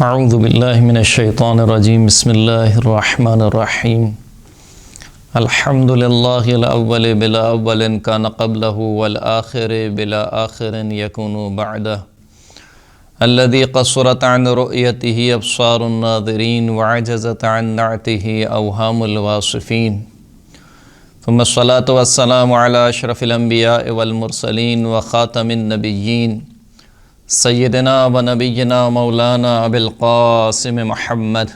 اعوذ باللہ من الشیطان الرجیم بسم اللہ الرحمن الرحیم الحمد للہ الاول بلا اول کان قبلہ والآخر بلا آخر یکون بعدہ الذي قصرت عن رؤيته ابصار الناظرین وعجزت عن نعته اوہام الواصفین ثم الصلاة والسلام على اشرف الانبیاء والمرسلین وخاتم النبیین سیدنا و نبینا مولانا ابی القاسم محمد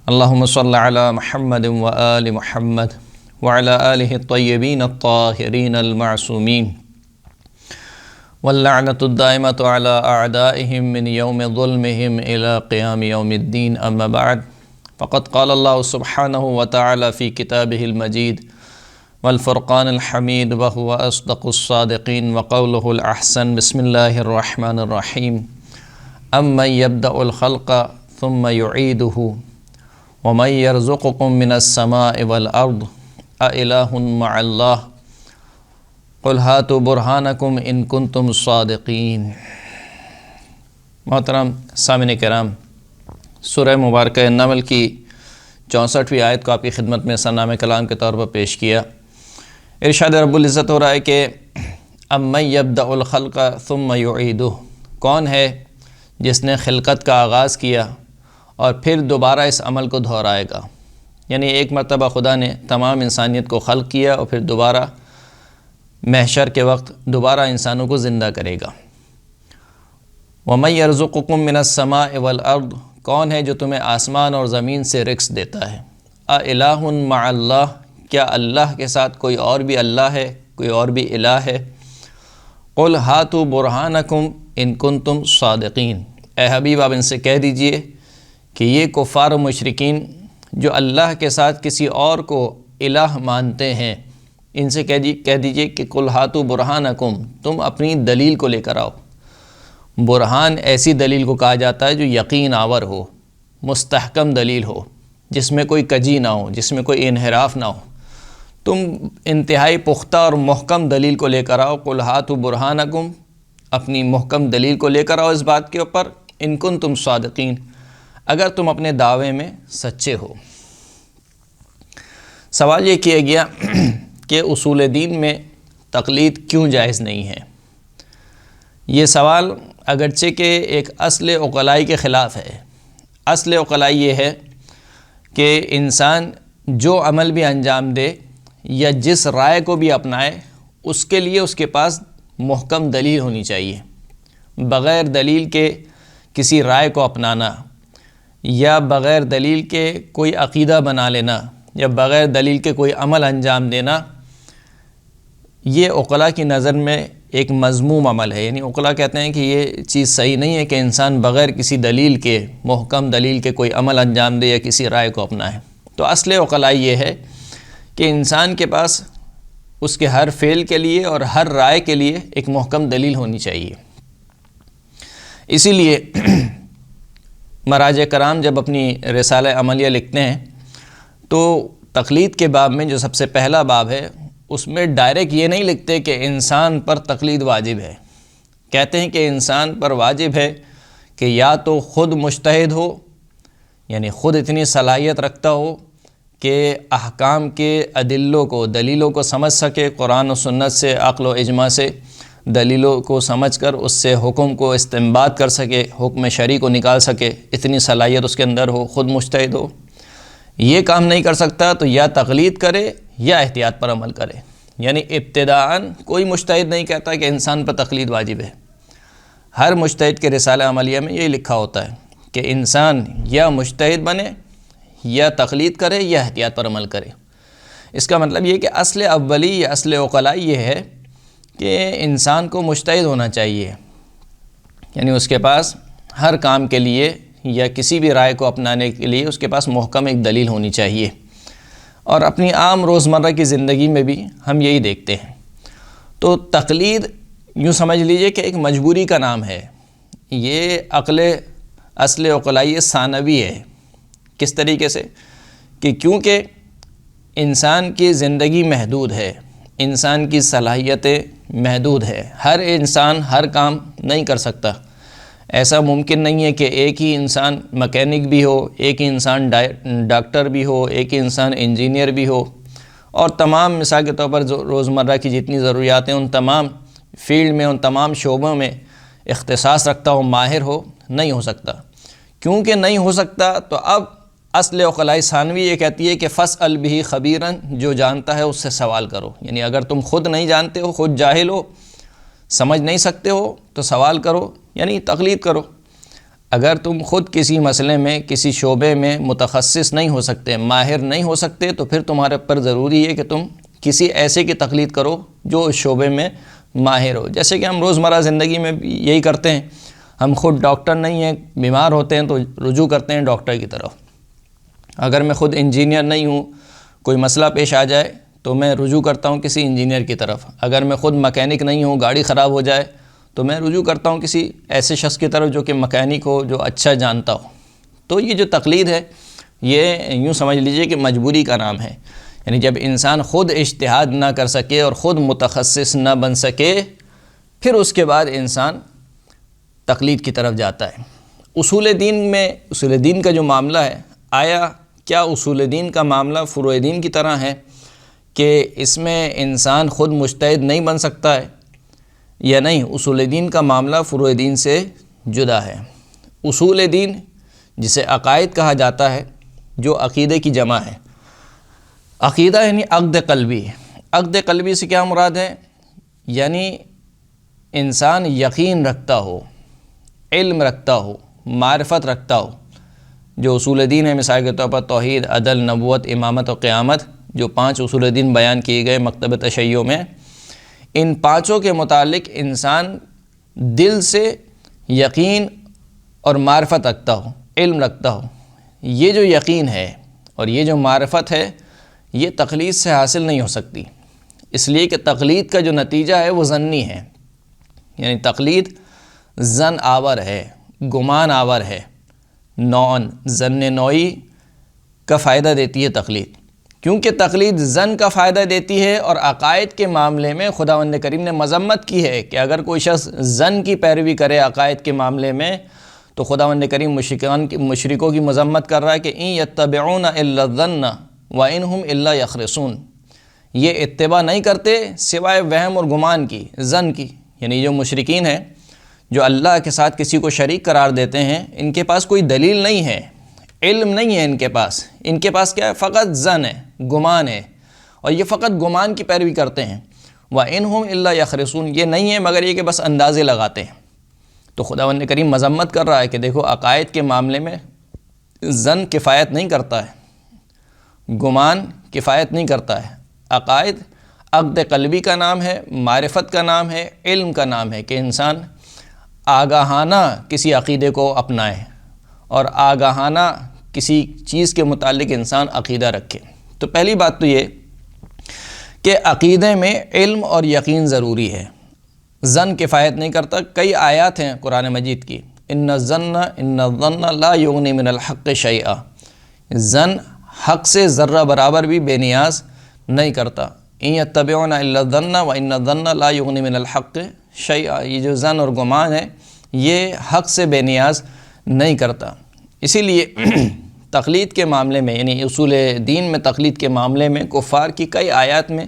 اللہم صل علی محمد و آل محمد وعلی آلہ الطیبین الطاہرین المعصومین واللعنۃ الدائمۃ علی اعدائہم من یوم ظلمہم الی قیام یوم الدین اما بعد فقد قال اللہ سبحانہ وتعالی فی کتابہ المجید والفرقان الحمید وهو اصدق الصادقین وقوله الاحسن بسم اللہ الرحمن الرحیم امن یبدأ الخلق ثم یعیدہ ومن یرزقکم من السماء والارض االہ مع اللہ قل ہاتوا برہانکم ان کنتم صادقین۔ محترم سامعین کرام، سورہ مبارکہ نمل کی 64ویں آیت کو آپ کی خدمت میں سرنامہ کلام کے طور پر پیش کیا۔ ارشاد رب العزت ہو رہا ہے کہ امن یبدأ الخلق ثم یعیدہ، کون ہے جس نے خلقت کا آغاز کیا اور پھر دوبارہ اس عمل کو دہرائے گا، یعنی ایک مرتبہ خدا نے تمام انسانیت کو خلق کیا اور پھر دوبارہ محشر کے وقت دوبارہ انسانوں کو زندہ کرے گا۔ وَمَن يَرْزُقُكُم مِّنَ السَّمَاءِ وَالْأَرْضِ، کون ہے جو تمہیں آسمان اور زمین سے رزق دیتا ہے۔ اَإِلَٰهٌ مَّعَ اللَّهِ، کیا اللہ کے ساتھ کوئی اور بھی اللہ ہے، کوئی اور بھی الہ ہے۔ قُلْ هَاتُوا بُرْهَانَكُمْ إِن كُنتُمْ صَادِقِينَ، اے حبیب آپ ان سے کہہ دیجئے کہ یہ کفار و مشرکین جو اللہ کے ساتھ کسی اور کو الہ مانتے ہیں، ان سے کہہ دیجئے کہ قُلْ هَاتُوا بُرْهَانَكُمْ، تم اپنی دلیل کو لے کر آؤ۔ برہان ایسی دلیل کو کہا جاتا ہے جو یقین آور ہو، مستحکم دلیل ہو، جس میں کوئی کجی نہ ہو، جس میں کوئی انحراف نہ ہو۔ تم انتہائی پختہ اور محکم دلیل کو لے کر آؤ۔ قُلْ هَاتُوا بُرْهَانَكُمْ، اپنی محکم دلیل کو لے کر آؤ اس بات کے اوپر، ان کنتم صادقین، اگر تم اپنے دعوے میں سچے ہو۔ سوال یہ کیا گیا کہ اصول دین میں تقلید کیوں جائز نہیں ہے۔ یہ سوال اگرچہ کہ ایک اصل عقلائی کے خلاف ہے۔ اصل عقلائی یہ ہے کہ انسان جو عمل بھی انجام دے یا جس رائے کو بھی اپنائے، اس کے لیے اس کے پاس محکم دلیل ہونی چاہیے۔ بغیر دلیل کے کسی رائے کو اپنانا یا بغیر دلیل کے کوئی عقیدہ بنا لینا یا بغیر دلیل کے کوئی عمل انجام دینا، یہ عقلاء کی نظر میں ایک مذموم عمل ہے۔ یعنی عقلاء کہتے ہیں کہ یہ چیز صحیح نہیں ہے کہ انسان بغیر کسی دلیل کے، محکم دلیل کے کوئی عمل انجام دے یا کسی رائے کو اپنائے۔ تو اصل عقلاء یہ ہے کہ انسان کے پاس اس کے ہر فعل کے لیے اور ہر رائے کے لیے ایک محکم دلیل ہونی چاہیے۔ اسی لیے مراجع کرام جب اپنی رسالہ عملیہ لکھتے ہیں تو تقلید کے باب میں جو سب سے پہلا باب ہے، اس میں ڈائریکٹ یہ نہیں لکھتے کہ انسان پر تقلید واجب ہے۔ کہتے ہیں کہ انسان پر واجب ہے کہ یا تو خود مجتہد ہو، یعنی خود اتنی صلاحیت رکھتا ہو کہ احکام کے ادلوں کو، دلیلوں کو سمجھ سکے، قرآن و سنت سے، عقل و اجماع سے دلیلوں کو سمجھ کر اس سے حکم کو استنباط کر سکے، حکم شرعی کو نکال سکے، اتنی صلاحیت اس کے اندر ہو، خود مجتہد ہو۔ یہ کام نہیں کر سکتا تو یا تقلید کرے یا احتیاط پر عمل کرے۔ یعنی ابتداءً کوئی مجتہد نہیں کہتا کہ انسان پر تقلید واجب ہے۔ ہر مجتہد کے رسالہ عملیہ میں یہ لکھا ہوتا ہے کہ انسان یا مجتہد بنے یا تقلید کرے یا احتیاط پر عمل کرے۔ اس کا مطلب یہ کہ اصل اولی یا اصل عقلائی یہ ہے کہ انسان کو مجتہد ہونا چاہیے، یعنی اس کے پاس ہر کام کے لیے یا کسی بھی رائے کو اپنانے کے لیے اس کے پاس محکم ایک دلیل ہونی چاہیے۔ اور اپنی عام روزمرہ کی زندگی میں بھی ہم یہی دیکھتے ہیں۔ تو تقلید یوں سمجھ لیجئے کہ ایک مجبوری کا نام ہے۔ یہ اصل عقلائی ثانوی ہے۔ کس طریقے سے کہ کیونکہ انسان کی زندگی محدود ہے، انسان کی صلاحیتیں محدود ہے، ہر انسان ہر کام نہیں کر سکتا۔ ایسا ممکن نہیں ہے کہ ایک ہی انسان مکینک بھی ہو، ایک ہی انسان ڈاکٹر بھی ہو، ایک ہی انسان انجینئر بھی ہو، اور تمام مثال کے طور پر روزمرہ کی جتنی ضروریات ہیں ان تمام فیلڈ میں، ان تمام شعبوں میں اختصاص رکھتا ہو، ماہر ہو، نہیں ہو سکتا۔ کیونکہ نہیں ہو سکتا تو اب اصل عقلاء ثانوی یہ کہتی ہے کہ فاسأل بہ خبیرا، جو جانتا ہے اس سے سوال کرو۔ یعنی اگر تم خود نہیں جانتے ہو، خود جاہل ہو، سمجھ نہیں سکتے ہو تو سوال کرو، یعنی تقلید کرو۔ اگر تم خود کسی مسئلے میں، کسی شعبے میں متخصص نہیں ہو سکتے، ماہر نہیں ہو سکتے، تو پھر تمہارے پر ضروری ہے کہ تم کسی ایسے کی تقلید کرو جو اس شعبے میں ماہر ہو۔ جیسے کہ ہم روزمرہ زندگی میں یہی کرتے ہیں، ہم خود ڈاکٹر نہیں ہیں، بیمار ہوتے ہیں تو رجوع کرتے ہیں ڈاکٹر کی طرف۔ اگر میں خود انجینئر نہیں ہوں، کوئی مسئلہ پیش آ جائے تو میں رجوع کرتا ہوں کسی انجینئر کی طرف۔ اگر میں خود مکینک نہیں ہوں، گاڑی خراب ہو جائے تو میں رجوع کرتا ہوں کسی ایسے شخص کی طرف جو کہ مکینک ہو، جو اچھا جانتا ہو۔ تو یہ جو تقلید ہے یہ یوں سمجھ لیجئے کہ مجبوری کا نام ہے۔ یعنی جب انسان خود اجتہاد نہ کر سکے اور خود متخصص نہ بن سکے، پھر اس کے بعد انسان تقلید کی طرف جاتا ہے۔ اصول دین میں، اصول دین کا جو معاملہ ہے، آیا کیا اصول دین کا معاملہ فروع دین کی طرح ہے کہ اس میں انسان خود مجتہد نہیں بن سکتا ہے یا نہیں؟ اصول دین کا معاملہ فروع دین سے جدا ہے۔ اصول دین جسے عقائد کہا جاتا ہے، جو عقیدے کی جمع ہے۔ عقیدہ یعنی عقد قلبی۔ عقد قلبی سے کیا مراد ہے؟ یعنی انسان یقین رکھتا ہو، علم رکھتا ہو، معرفت رکھتا ہو۔ جو اصول دین ہے، مثال کے طور پر توحید، عدل، نبوت، امامت اور قیامت، جو 5 اصول دین بیان کیے گئے مکتب تشیع میں، ان 5 کے متعلق انسان دل سے یقین اور معرفت رکھتا ہو، علم رکھتا ہو۔ یہ جو یقین ہے اور یہ جو معرفت ہے، یہ تقلید سے حاصل نہیں ہو سکتی، اس لیے کہ تقلید کا جو نتیجہ ہے وہ ظنی ہے۔ یعنی تقلید ظن آور ہے، گمان آور ہے، نون ظن نوئی کا فائدہ دیتی ہے تقلید، کیونکہ تقلید ظن کا فائدہ دیتی ہے۔ اور عقائد کے معاملے میں خداوند کریم نے مذمت کی ہے کہ اگر کوئی شخص ظن کی پیروی کرے عقائد کے معاملے میں، تو خداوند کریم مشرکوں کی مذمت کر رہا ہے کہ ان یتبعون الا الظن وان هم الا یخرصون، یہ اتباع نہیں کرتے سوائے وہم اور گمان کی، ظن کی۔ یعنی جو مشرکین ہیں، جو اللہ کے ساتھ کسی کو شریک قرار دیتے ہیں، ان کے پاس کوئی دلیل نہیں ہے، علم نہیں ہے ان کے پاس کیا ہے؟ فقط ظن ہے، گمان ہے، اور یہ فقط گمان کی پیروی کرتے ہیں۔ وَإِنْهُمْ إِلَّا يَخْرِصُونَ، یہ نہیں ہے مگر یہ کہ بس اندازے لگاتے ہیں۔ تو خداوند کریم مذمت کر رہا ہے کہ دیکھو عقائد کے معاملے میں ظن کفایت نہیں کرتا ہے، گمان کفایت نہیں کرتا ہے۔ عقائد عقد قلبی کا نام ہے، معرفت کا نام ہے، علم کا نام ہے کہ انسان آگاہانہ کسی عقیدے کو اپنائے اور آگاہانہ کسی چیز کے متعلق انسان عقیدہ رکھے۔ تو پہلی بات تو یہ کہ عقیدے میں علم اور یقین ضروری ہے، ظن کفایت نہیں کرتا۔ کئی آیات ہیں قرآن مجید کی، ان الظن لا یغنی من الحق شیئا، ظن حق سے ذرہ برابر بھی بے نیاز نہیں کرتا۔ ان یتبعون الا الظن وان الظن لا یغنی من الحق شیئا، یہ جو ظن اور گمان ہے یہ حق سے بے نیاز نہیں کرتا۔ اسی لیے تقلید کے معاملے میں، یعنی اصول دین میں تقلید کے معاملے میں کفار کی کئی آیات میں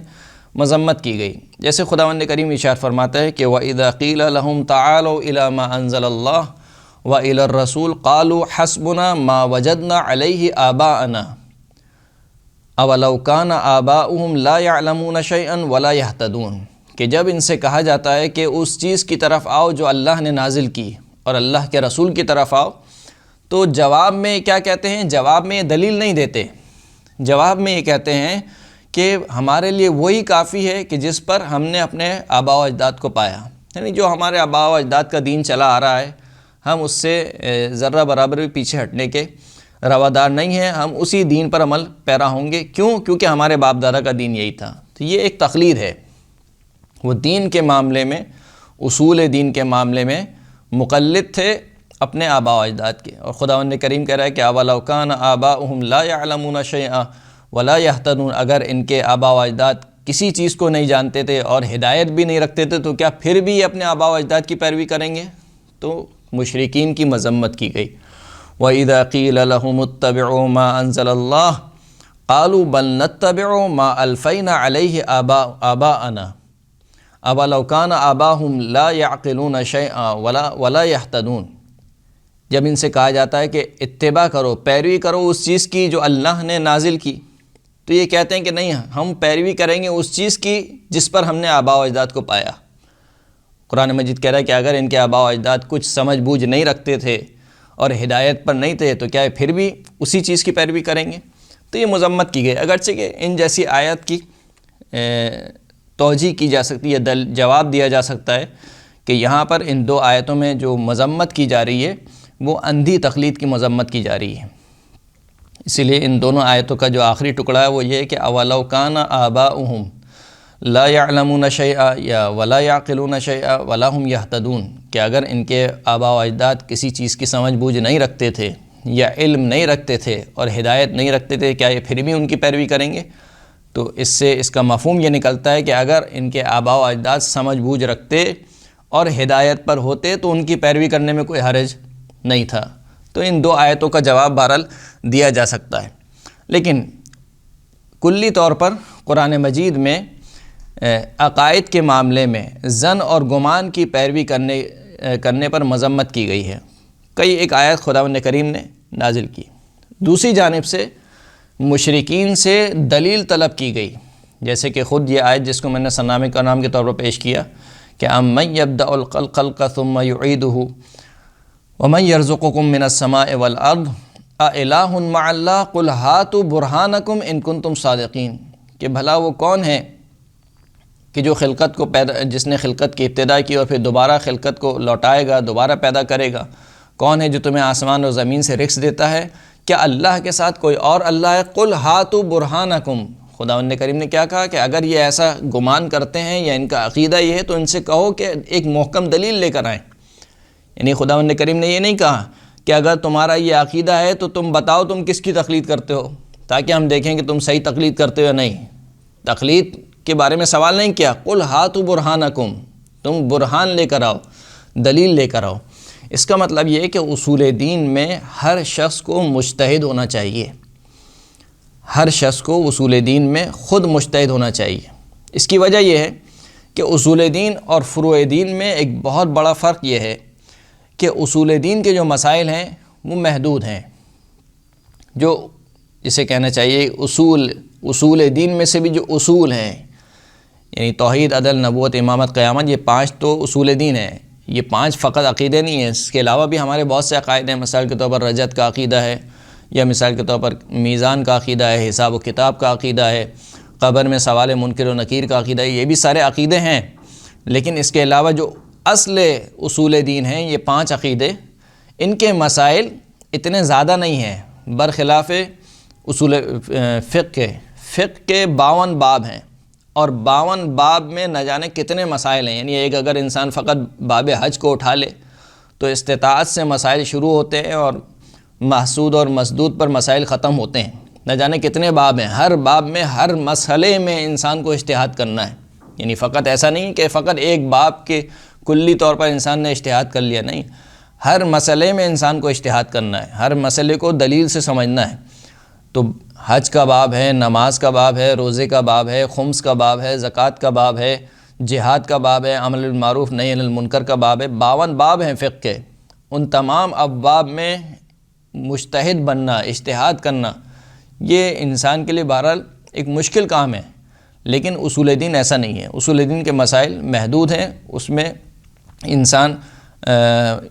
مذمت کی گئی۔ جیسے خداوند کریم ارشاد فرماتا ہے کہ وَإِذَا قِيلَ لَهُمْ تَعَالَوْا إِلَى مَا أَنزَلَ اللَّهُ وَإِلَى الرَّسُولِ قَالُوا حَسْبُنَا مَا وَجَدْنَا عَلَيْهِ آبَاءَنَا أَوَلَوْ كَانَ آبَاؤُهُمْ لَا يَعْلَمُونَ شَيْئًا وَلَا يَهْتَدُونَ، کہ جب ان سے کہا جاتا ہے کہ اس چیز کی طرف آؤ جو اللہ نے نازل کی اور اللہ کے رسول کی طرف آؤ، تو جواب میں کیا کہتے ہیں؟ جواب میں یہ دلیل نہیں دیتے، جواب میں یہ کہتے ہیں کہ ہمارے لیے وہی کافی ہے کہ جس پر ہم نے اپنے آباء و اجداد کو پایا۔ یعنی جو ہمارے آباء و اجداد کا دین چلا آ رہا ہے، ہم اس سے ذرہ برابر بھی پیچھے ہٹنے کے روادار نہیں ہیں، ہم اسی دین پر عمل پیرا ہوں گے۔ کیوں؟ کیونکہ ہمارے باپ دادا کا دین یہی تھا۔ تو یہ ایک تقلید ہے، وہ دین کے معاملے میں، اصول دین کے معاملے میں مقلد تھے اپنے آباء و اجداد کے۔ اور خداوند کریم کہہ رہا ہے کہ اَوَلَوْ كَانَ آبَاؤُهُمْ لَا يَعْلَمُونَ شَيْئًا وَلَا يَهْتَدُونَ، اگر ان کے آباء و اجداد کسی چیز کو نہیں جانتے تھے اور ہدایت بھی نہیں رکھتے تھے تو کیا پھر بھی اپنے آباء و اجداد کی پیروی کریں گے؟ تو مشرکین کی مذمت کی گئی۔ وَإِذَا قِيلَ لَهُمُ اتَّبِعُوا مَا أَنزَلَ اللَّهُ قَالُوا بَلْ نَتَّبِعُ مَا أَلْفَيْنَا عَلَيْهِ آبَاءَنَا أَوَلَوْ كَانَ آبَاؤُهُمْ لَا يَعْقِلُونَ شَيْئًا وَلَا يَهْتَدُونَ۔ جب ان سے کہا جاتا ہے کہ اتباع کرو، پیروی کرو اس چیز کی جو اللہ نے نازل کی، تو یہ کہتے ہیں کہ نہیں، ہم پیروی کریں گے اس چیز کی جس پر ہم نے آباء و اجداد کو پایا۔ قرآن مجید کہہ رہا ہے کہ اگر ان کے آباء و اجداد کچھ سمجھ بوجھ نہیں رکھتے تھے اور ہدایت پر نہیں تھے تو کیا پھر بھی اسی چیز کی پیروی کریں گے؟ تو یہ مذمت کی گئی، اگرچہ کہ ان جیسی آیت کی توجیہ کی جا سکتی ہے، جواب دیا جا سکتا ہے کہ یہاں پر ان دو آیتوں میں جو مذمت کی جا رہی ہے وہ اندھی تقلید کی مذمت کی جا رہی ہے۔ اسی لیے ان دونوں آیتوں کا جو آخری ٹکڑا ہے وہ یہ ہے کہ اولو کان آباؤہم لا یعلمون شیئا یا ولا یعقلون شیئا ولا هم یہتدون، کہ اگر ان کے آباء و اجداد کسی چیز کی سمجھ بوجھ نہیں رکھتے تھے یا علم نہیں رکھتے تھے اور ہدایت نہیں رکھتے تھے، کیا یہ پھر بھی ان کی پیروی کریں گے؟ تو اس سے اس کا مفہوم یہ نکلتا ہے کہ اگر ان کے آباء و اجداد سمجھ بوجھ رکھتے اور ہدایت پر ہوتے تو ان کی پیروی کرنے میں کوئی حرج نہیں تھا۔ تو ان دو آیتوں کا جواب بہرحال دیا جا سکتا ہے، لیکن کلی طور پر قرآن مجید میں عقائد کے معاملے میں ظن اور گمان کی پیروی کرنے پر مذمت کی گئی ہے۔ کئی ایک آیت خداوند کریم نے نازل کی، دوسری جانب سے مشرکین سے دلیل طلب کی گئی، جیسے کہ خود یہ آیت جس کو میں نے سنامے کا نام کے طور پر پیش کیا کہ اَمَّن يَبْدَأُ الْخَلْقَ ثُمَّ يُعِيدُهُ وَمَن يَرْزُقُكُم مِّنَ السَّمَاءِ وَالْأَرْضِ أَإِلَٰهٌ مَّعَ اللَّهِ قُلْ هَاتُوا بُرْهَانَكُمْ إِن كُنتُمْ صَادِقِينَ، کہ بھلا وہ کون ہے کہ جو خلقت کو جس نے خلقت کی ابتدا کی اور پھر دوبارہ خلقت کو لوٹائے گا، دوبارہ پیدا کرے گا؟ کون ہے جو تمہیں آسمان اور زمین سے رزق دیتا ہے؟ کیا اللہ کے ساتھ کوئی اور اللہ ہے؟ قُلْ هَاتُوا بُرْهَانَكُمْ، خداوند کریم نے کیا کہا کہ اگر یہ ایسا گمان کرتے ہیں یا ان کا عقیدہ یہ ہے تو ان سے کہو کہ ایک محکم دلیل لے کر آئیں۔ یعنی خداوند کریم نے یہ نہیں کہا کہ اگر تمہارا یہ عقیدہ ہے تو تم بتاؤ تم کس کی تقلید کرتے ہو تاکہ ہم دیکھیں کہ تم صحیح تقلید کرتے ہو یا نہیں۔ تقلید کے بارے میں سوال نہیں کیا، قُلْ هَاتُوا بُرْهَانَكُمْ، تم برہان لے کر آؤ، دلیل لے کر آؤ۔ اس کا مطلب یہ ہے کہ اصول دین میں ہر شخص کو مجتہد ہونا چاہیے، ہر شخص کو اصول دین میں خود مجتہد ہونا چاہیے۔ اس کی وجہ یہ ہے کہ اصول دین اور فروع دین میں ایک بہت بڑا فرق یہ ہے کہ اصول دین کے جو مسائل ہیں وہ محدود ہیں، جو جسے کہنا چاہیے اصول دین میں سے بھی جو اصول ہیں، یعنی توحید، عدل، نبوت، امامت، قیامت، یہ 5 تو اصول دین ہیں۔ یہ 5 فقط عقیدے نہیں ہیں، اس کے علاوہ بھی ہمارے بہت سے عقائد ہیں۔ مثال کے طور پر رجعت کا عقیدہ ہے، یا مثال کے طور پر میزان کا عقیدہ ہے، حساب و کتاب کا عقیدہ ہے، قبر میں سوال منکر و نکیر کا عقیدہ ہے، یہ بھی سارے عقیدے ہیں۔ لیکن اس کے علاوہ جو اصل اصول دین ہیں، یہ 5 عقیدے، ان کے مسائل اتنے زیادہ نہیں ہیں، برخلاف اصول فقہ کے 52 باب ہیں، اور 52 باب میں نہ جانے کتنے مسائل ہیں۔ یعنی ایک اگر انسان فقط باب حج کو اٹھا لے تو استطاعت سے مسائل شروع ہوتے ہیں اور محسود اور مسدود پر مسائل ختم ہوتے ہیں، نہ جانے کتنے باب ہیں۔ ہر باب میں، ہر مسئلے میں انسان کو اجتہاد کرنا ہے، یعنی فقط ایسا نہیں کہ فقط ایک باب کے کلی طور پر انسان نے اجتہاد کر لیا، نہیں، ہر مسئلے میں انسان کو اجتہاد کرنا ہے، ہر مسئلے کو دلیل سے سمجھنا ہے۔ تو حج کا باب ہے، نماز کا باب ہے، روزے کا باب ہے، خمس کا باب ہے، زکوٰۃ کا باب ہے، جہاد کا باب ہے، امر بالمعروف نہی عن المنکر کا باب ہے، 52 باب ہیں فقہ کے۔ ان تمام ابواب میں مجتہد بننا، اجتہاد کرنا، یہ انسان کے لیے بہرحال ایک مشکل کام ہے، لیکن اصول دین ایسا نہیں ہے۔ اصول دین کے مسائل محدود ہیں، اس میں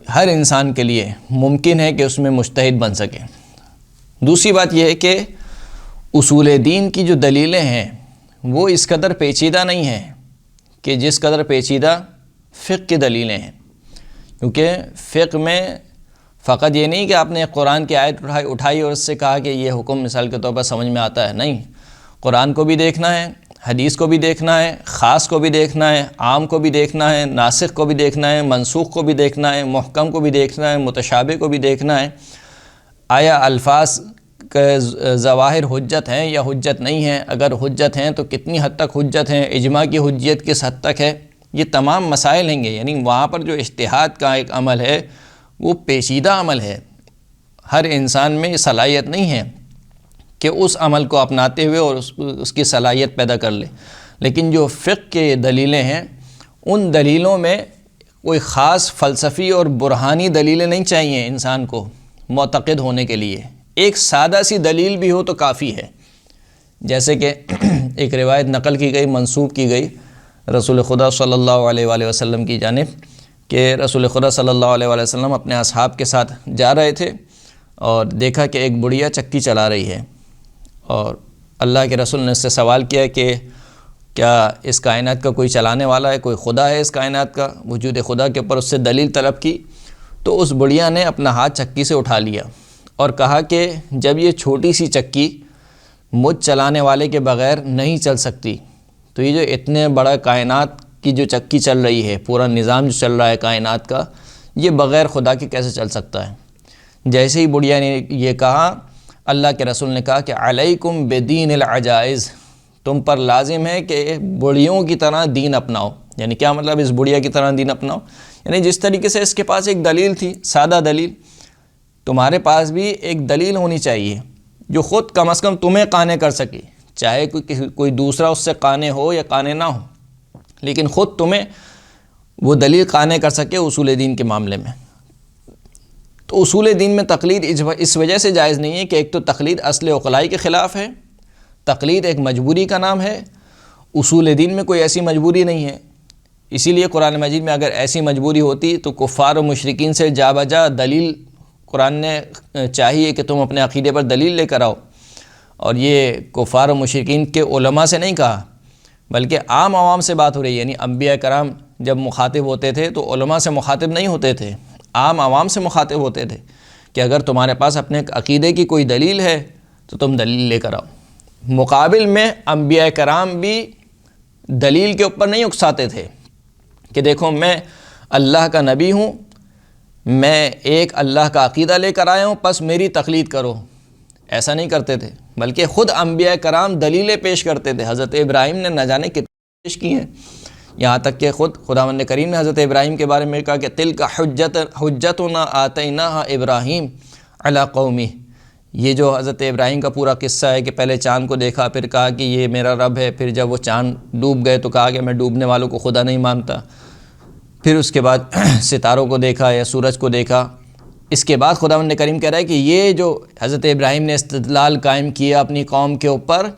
ہر انسان کے لیے ممکن ہے کہ اس میں مجتہد بن سکے۔ دوسری بات یہ ہے کہ اصول دین کی جو دلیلیں ہیں وہ اس قدر پیچیدہ نہیں ہیں کہ جس قدر پیچیدہ فقہ کی دلیلیں ہیں، کیونکہ فقہ میں فقط یہ نہیں کہ آپ نے قرآن کی آیت اٹھائی اور اس سے کہا کہ یہ حکم مثال کے طور پر سمجھ میں آتا ہے، نہیں، قرآن کو بھی دیکھنا ہے، حدیث کو بھی دیکھنا ہے، خاص کو بھی دیکھنا ہے، عام کو بھی دیکھنا ہے، ناسخ کو بھی دیکھنا ہے، منسوخ کو بھی دیکھنا ہے، محکم کو بھی دیکھنا ہے، متشابہ کو بھی دیکھنا ہے۔ آیا الفاظ کے ظواہر حجت ہیں یا حجت نہیں ہیں؟ اگر حجت ہیں تو کتنی حد تک حجت ہیں؟ اجماع کی حجیت کس حد تک ہے؟ یہ تمام مسائل ہیں گے، یعنی وہاں پر جو اجتہاد کا ایک عمل ہے وہ پیچیدہ عمل ہے، ہر انسان میں صلاحیت نہیں ہے کہ اس عمل کو اپناتے ہوئے اور اس کی صلاحیت پیدا کر لے۔ لیکن جو فقہ کے دلیلیں ہیں، ان دلیلوں میں کوئی خاص فلسفی اور برہانی دلیلیں نہیں چاہیے انسان کو معتقد ہونے کے لیے، ایک سادہ سی دلیل بھی ہو تو کافی ہے۔ جیسے کہ ایک روایت نقل کی گئی، منسوب کی گئی رسول خدا صلی اللہ علیہ وآلہ وسلم کی جانب، کہ رسول خدا صلی اللہ علیہ وآلہ وسلم اپنے اصحاب کے ساتھ جا رہے تھے اور دیکھا کہ ایک بڑھیا چکی چلا رہی ہے، اور اللہ کے رسول نے اس سے سوال کیا کہ کیا اس کائنات کا کوئی چلانے والا ہے، کوئی خدا ہے اس کائنات کا، وجود خدا کے اوپر اس سے دلیل طلب کی۔ تو اس بڑھیا نے اپنا ہاتھ چکی سے اٹھا لیا اور کہا کہ جب یہ چھوٹی سی چکی مجھ چلانے والے کے بغیر نہیں چل سکتی، تو یہ جو اتنے بڑا کائنات کی جو چکی چل رہی ہے، پورا نظام جو چل رہا ہے کائنات کا، یہ بغیر خدا کے کیسے چل سکتا ہے۔ جیسے ہی بڑھیا نے یہ کہا، اللہ کے رسول نے کہا کہ علیکم بدین العجائز، تم پر لازم ہے کہ بڑھیوں کی طرح دین اپناؤ۔ یعنی کیا مطلب اس بڑھیا کی طرح دین اپناؤ؟ یعنی جس طریقے سے اس کے پاس ایک دلیل تھی، سادہ دلیل، تمہارے پاس بھی ایک دلیل ہونی چاہیے جو خود کم از کم تمہیں قانع کر سکے، چاہے کوئی دوسرا اس سے قانع ہو یا قانع نہ ہو، لیکن خود تمہیں وہ دلیل قانع کر سکے اصول دین کے معاملے میں۔ تو اصول دین میں تقلید اس وجہ سے جائز نہیں ہے کہ ایک تو تقلید اصل عقلائی کے خلاف ہے، تقلید ایک مجبوری کا نام ہے، اصول دین میں کوئی ایسی مجبوری نہیں ہے۔ اسی لیے قرآن مجید میں اگر ایسی مجبوری ہوتی تو کفار و مشرکین سے جا بجا دلیل قرآن نے چاہیے کہ تم اپنے عقیدے پر دلیل لے کر آؤ، اور یہ کفار و مشرکین کے علماء سے نہیں کہا، بلکہ عام عوام سے بات ہو رہی ہے۔ یعنی انبیاء کرام جب مخاطب ہوتے تھے تو علماء سے مخاطب نہیں ہوتے تھے، عام عوام سے مخاطب ہوتے تھے کہ اگر تمہارے پاس اپنے عقیدے کی کوئی دلیل ہے تو تم دلیل لے کر آؤ۔ مقابل میں انبیاء کرام بھی دلیل کے اوپر نہیں اکساتے تھے کہ دیکھو میں اللہ کا نبی ہوں، میں ایک اللہ کا عقیدہ لے کر آیا ہوں، پس میری تقلید کرو، ایسا نہیں کرتے تھے، بلکہ خود انبیاء کرام دلیلیں پیش کرتے تھے۔ حضرت ابراہیم نے نہ جانے کتنے پیش کی ہیں، یہاں تک کہ خود خداوند کریم نے حضرت ابراہیم کے بارے میں کہا کہ تلک حجتنا آتیناہا ابراہیم علی قومی۔ یہ جو حضرت ابراہیم کا پورا قصہ ہے کہ پہلے چاند کو دیکھا، پھر کہا کہ یہ میرا رب ہے، پھر جب وہ چاند ڈوب گئے تو کہا کہ میں ڈوبنے والوں کو خدا نہیں مانتا، پھر اس کے بعد ستاروں کو دیکھا یا سورج کو دیکھا۔ اس کے بعد خداوند کریم کہہ رہا ہے کہ یہ جو حضرت ابراہیم نے استدلال قائم کیا اپنی قوم کے اوپر،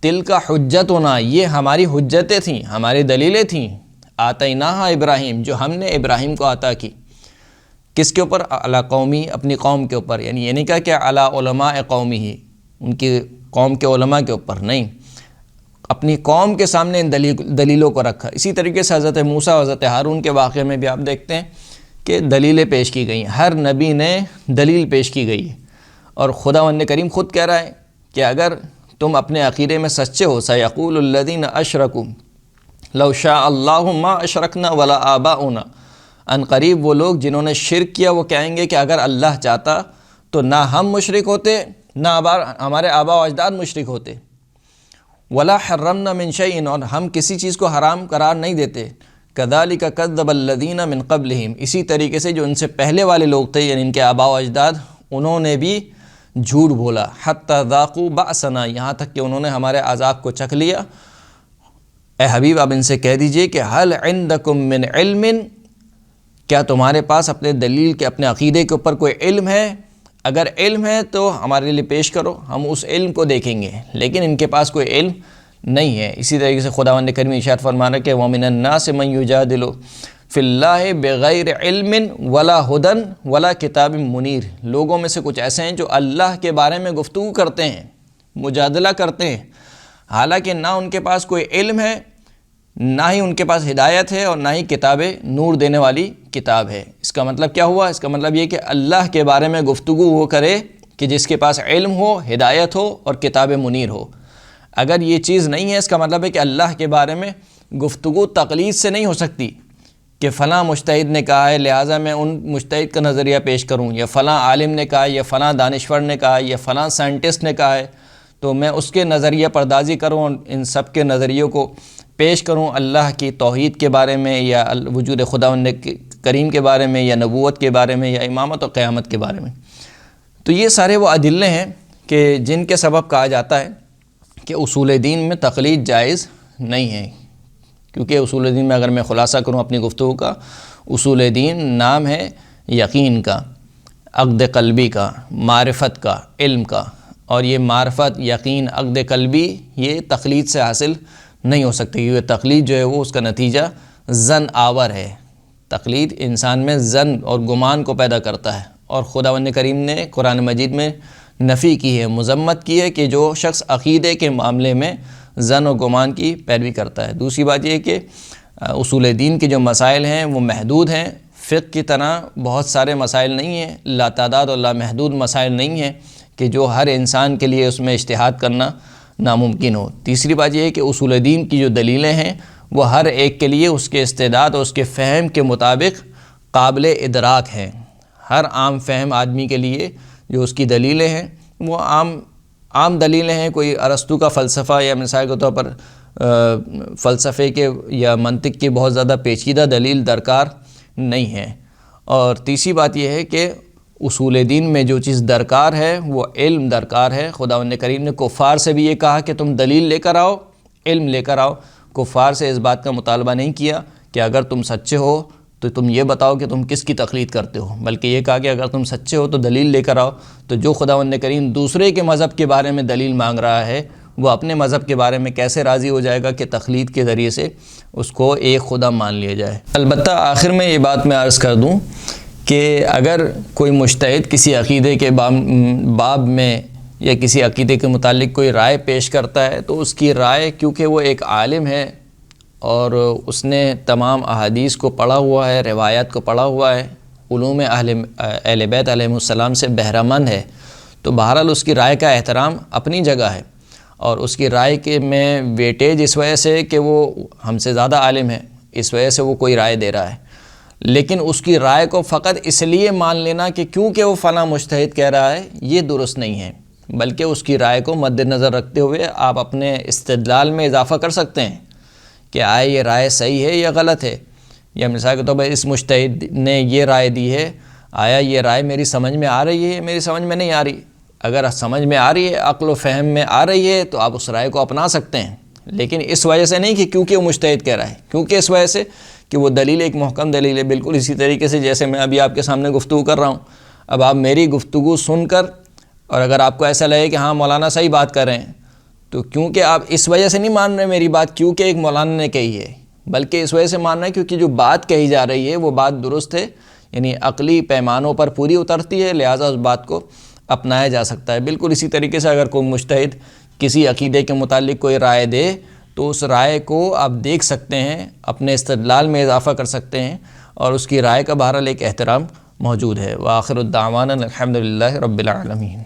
تلک حجتنا، یہ ہماری حجتیں تھیں، ہماری دلیلیں تھیں، آتیناہا ابراہیم، جو ہم نے ابراہیم کو عطا کی۔ کس کے اوپر؟ علی قومی، اپنی قوم کے اوپر۔ یعنی یہ نہیں کہا کہ علی علماء قومی ہی، ان کی قوم کے علماء کے اوپر نہیں، اپنی قوم کے سامنے ان دلیلوں کو رکھا۔ اسی طریقے سے حضرت موسیٰ و حضرت ہارون کے واقعے میں بھی آپ دیکھتے ہیں کہ دلیلیں پیش کی گئی، ہر نبی نے دلیل پیش کی گئی، اور خداوند کریم خود کہہ رہا ہے کہ اگر تم اپنے عقیدے میں سچے ہو، سیقول الذین اشرکوا لو شاء اللہ ما اشرکنا ولا آباؤنا، ان قریب وہ لوگ جنہوں نے شرک کیا وہ کہیں گے کہ اگر اللہ چاہتا تو نہ ہم مشرک ہوتے، نہ ہمارے آبا و اجداد مشرک ہوتے، ولا حرمنا من شیء، اور ہم کسی چیز کو حرام قرار نہیں دیتے، کذالک کذب الذین من قبلہم، اسی طریقے سے جو ان سے پہلے والے لوگ تھے یعنی ان کے آبا و اجداد، انہوں نے بھی جھوٹ بولا، حتی ذاقوا بأسنا، یہاں تک کہ انہوں نے ہمارے عذاب کو چکھ لیا۔ اے حبیب آپ ان سے کہہ دیجئے کہ حل عندکم من علم، کیا تمہارے پاس اپنے دلیل کے اپنے عقیدے کے اوپر کوئی علم ہے؟ اگر علم ہے تو ہمارے لیے پیش کرو، ہم اس علم کو دیکھیں گے، لیکن ان کے پاس کوئی علم نہیں ہے۔ اسی طریقے سے خداوند کریم ارشاد فرمانا کہ وَمِنَ النَّاسِ مَن يُجَادِلُ فِي اللَّهِ بِغَيْرِ عِلْمٍ وَلَا هُدًى وَلَا كِتَابٍ مُنِيرٍ، لوگوں میں سے کچھ ایسے ہیں جو اللہ کے بارے میں گفتگو کرتے ہیں، مجادلہ کرتے ہیں، حالانکہ نہ ان کے پاس کوئی علم ہے، نہ ہی ان کے پاس ہدایت ہے، اور نہ ہی کتاب نور دینے والی کتاب ہے۔ اس کا مطلب کیا ہوا؟ اس کا مطلب یہ کہ اللہ کے بارے میں گفتگو وہ کرے کہ جس کے پاس علم ہو، ہدایت ہو اور کتاب منیر ہو۔ اگر یہ چیز نہیں ہے، اس کا مطلب ہے کہ اللہ کے بارے میں گفتگو تقلید سے نہیں ہو سکتی کہ فلاں مجتہد نے کہا ہے لہٰذا میں ان مجتہد کا نظریہ پیش کروں، یا فلاں عالم نے کہا ہے، یا فلاں دانشور نے کہا ہے، یا فلاں سائنٹسٹ نے کہا ہے، تو میں اس کے نظریہ پردازی کروں اور ان سب کے نظریوں کو پیش کروں اللہ کی توحید کے بارے میں یا وجود خداوند کریم کے بارے میں یا نبوت کے بارے میں یا امامت و قیامت کے بارے میں۔ تو یہ سارے وہ ادلے ہیں کہ جن کے سبب کہا جاتا ہے کہ اصول دین میں تقلید جائز نہیں ہے، کیونکہ اصول دین میں اگر میں خلاصہ کروں اپنی گفتگو کا، اصول دین نام ہے یقین کا، عقد قلبی کا، معرفت کا، علم کا، اور یہ معرفت، یقین، عقد قلبی یہ تقلید سے حاصل نہیں ہو سکتی، کیونکہ تقلید جو ہے وہ اس کا نتیجہ ظن آور ہے۔ تقلید انسان میں ظن اور گمان کو پیدا کرتا ہے، اور خداوند کریم نے قرآن مجید میں نفی کی ہے، مذمت کی ہے کہ جو شخص عقیدے کے معاملے میں ظن و گمان کی پیروی کرتا ہے۔ دوسری بات یہ ہے کہ اصول دین کے جو مسائل ہیں وہ محدود ہیں، فقہ کی طرح بہت سارے مسائل نہیں ہیں، لا تعداد اور لا محدود مسائل نہیں ہیں کہ جو ہر انسان کے لیے اس میں اجتہاد کرنا ناممکن ہو۔ تیسری بات یہ ہے کہ اصول دین کی جو دلیلیں ہیں وہ ہر ایک کے لیے اس کے استعداد اور اس کے فہم کے مطابق قابل ادراک ہیں۔ ہر عام فہم آدمی کے لیے جو اس کی دلیلیں ہیں وہ عام دلیلیں ہیں، کوئی ارسطو کا فلسفہ یا مثال کے طور پر فلسفے کے یا منطق کی بہت زیادہ پیچیدہ دلیل درکار نہیں ہے۔ اور تیسری بات یہ ہے کہ اصول دین میں جو چیز درکار ہے وہ علم درکار ہے۔ خداوند کریم نے کفار سے بھی یہ کہا کہ تم دلیل لے کر آؤ، علم لے کر آؤ۔ کفار سے اس بات کا مطالبہ نہیں کیا کہ اگر تم سچے ہو تو تم یہ بتاؤ کہ تم کس کی تقلید کرتے ہو، بلکہ یہ کہا کہ اگر تم سچے ہو تو دلیل لے کر آؤ۔ تو جو خداوند کریم دوسرے کے مذہب کے بارے میں دلیل مانگ رہا ہے وہ اپنے مذہب کے بارے میں کیسے راضی ہو جائے گا کہ تقلید کے ذریعے سے اس کو ایک خدا مان لیا جائے۔ البتہ آخر میں یہ بات میں عرض کر دوں کہ اگر کوئی مجتہد کسی عقیدے کے باب میں یا کسی عقیدے کے متعلق کوئی رائے پیش کرتا ہے تو اس کی رائے، کیونکہ وہ ایک عالم ہے اور اس نے تمام احادیث کو پڑھا ہوا ہے، روایات کو پڑھا ہوا ہے، علوم اہل بیت علیہ السلام سے بہرہ مند ہے، تو بہرحال اس کی رائے کا احترام اپنی جگہ ہے، اور اس کی رائے کے میں ویٹیج اس وجہ سے کہ وہ ہم سے زیادہ عالم ہے، اس وجہ سے وہ کوئی رائے دے رہا ہے۔ لیکن اس کی رائے کو فقط اس لیے مان لینا کہ کیونکہ وہ فلاں مجتہد کہہ رہا ہے یہ درست نہیں ہے، بلکہ اس کی رائے کو مد نظر رکھتے ہوئے آپ اپنے استدلال میں اضافہ کر سکتے ہیں کہ آیا یہ رائے صحیح ہے یا غلط ہے، یا مثال کے طور پر اس مجتہد نے یہ رائے دی ہے، آیا یہ رائے میری سمجھ میں آ رہی ہے یا میری سمجھ میں نہیں آ رہی۔ اگر سمجھ میں آ رہی ہے، عقل و فہم میں آ رہی ہے تو آپ اس رائے کو اپنا سکتے ہیں، لیکن اس وجہ سے نہیں کہ کیونکہ وہ مجتہد کہہ رہا ہے، کیونکہ اس وجہ سے کہ وہ دلیل ایک محکم دلیل ہے۔ بالکل اسی طریقے سے جیسے میں ابھی آپ کے سامنے گفتگو کر رہا ہوں، اب آپ میری گفتگو سن کر اور اگر آپ کو ایسا لگے کہ ہاں مولانا صحیح بات کر رہے ہیں، تو کیونکہ آپ اس وجہ سے نہیں مان رہے میری بات کیونکہ ایک مولانا نے کہی ہے، بلکہ اس وجہ سے مان رہے ہیں کیونکہ جو بات کہی جا رہی ہے وہ بات درست ہے، یعنی عقلی پیمانوں پر پوری اترتی ہے، لہٰذا اس بات کو اپنایا جا سکتا ہے۔ بالکل اسی طریقے سے اگر کوئی مجتہد کسی عقیدے کے متعلق کوئی رائے دے تو اس رائے کو آپ دیکھ سکتے ہیں، اپنے استدلال میں اضافہ کر سکتے ہیں، اور اس کی رائے کا بہرحال ایک احترام موجود ہے۔ وآخر الدعوانا الحمدللہ رب العالمین۔